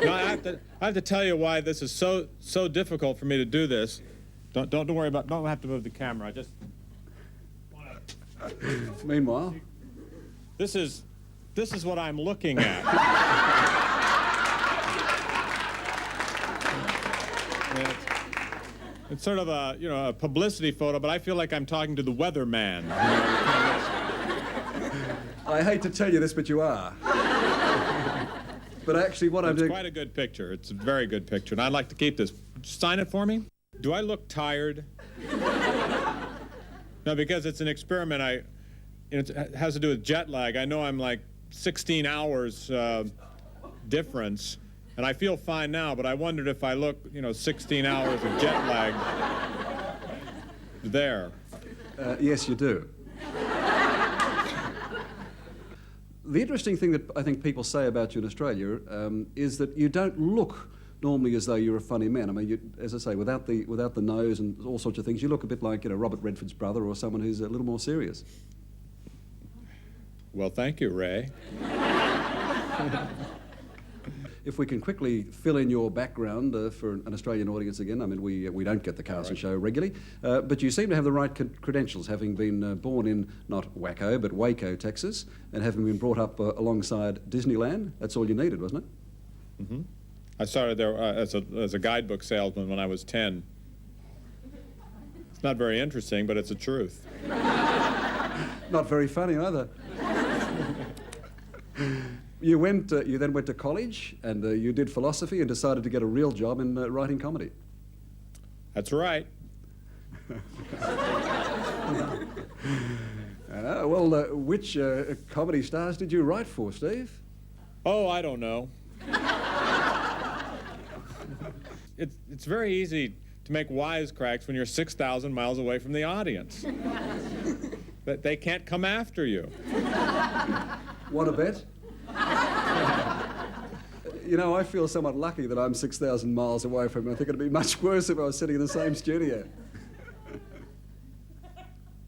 No, I have to tell you why this is so difficult for me to do this. Don't worry about. Don't have to move the camera. I just want to. Meanwhile, this is what I'm looking at. It's sort of a a publicity photo, but I feel like I'm talking to the weatherman. I hate to tell you this, but you are. But actually, what I'm doing... It's quite a good picture. It's a very good picture, and I'd like to keep this. Sign it for me? Do I look tired? No, because it's an experiment. It has to do with jet lag. I know I'm like 16 hours difference, and I feel fine now, but I wondered if I look, 16 hours of jet lag there. Yes, you do. The interesting thing that I think people say about you in Australia is that you don't look normally as though you're a funny man. I mean, as I say, without the nose and all sorts of things, you look a bit like Robert Redford's brother or someone who's a little more serious. Well, thank you, Ray. If we can quickly fill in your background for an Australian audience again, I mean, we don't get the Carlson show regularly, but you seem to have the right credentials, having been born in not Waco, but Waco, Texas, and having been brought up alongside Disneyland. That's all you needed, wasn't it? Mm-hmm. I started there as a guidebook salesman when I was 10. It's not very interesting, but it's the truth. Not very funny either. You then went to college, and you did philosophy and decided to get a real job in writing comedy. That's right. Which comedy stars did you write for, Steve? Oh, I don't know. It's very easy to make wisecracks when you're 6,000 miles away from the audience. But they can't come after you. Want a bet? I feel somewhat lucky that I'm 6,000 miles away from him. I think it'd be much worse if I was sitting in the same studio.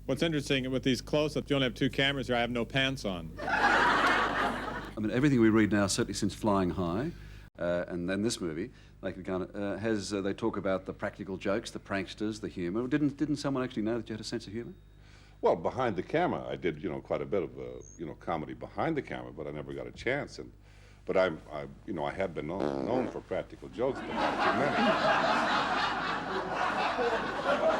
What's interesting with these close-ups, you only have 2 cameras here, I have no pants on. I mean, everything we read now, certainly since Flying High, and then this movie, they talk about the practical jokes, the pranksters, the humour. Didn't someone actually know that you had a sense of humour? Well, behind the camera, I did, quite a bit of, comedy behind the camera, but I never got a chance. But I have been known for practical jokes, but not too many.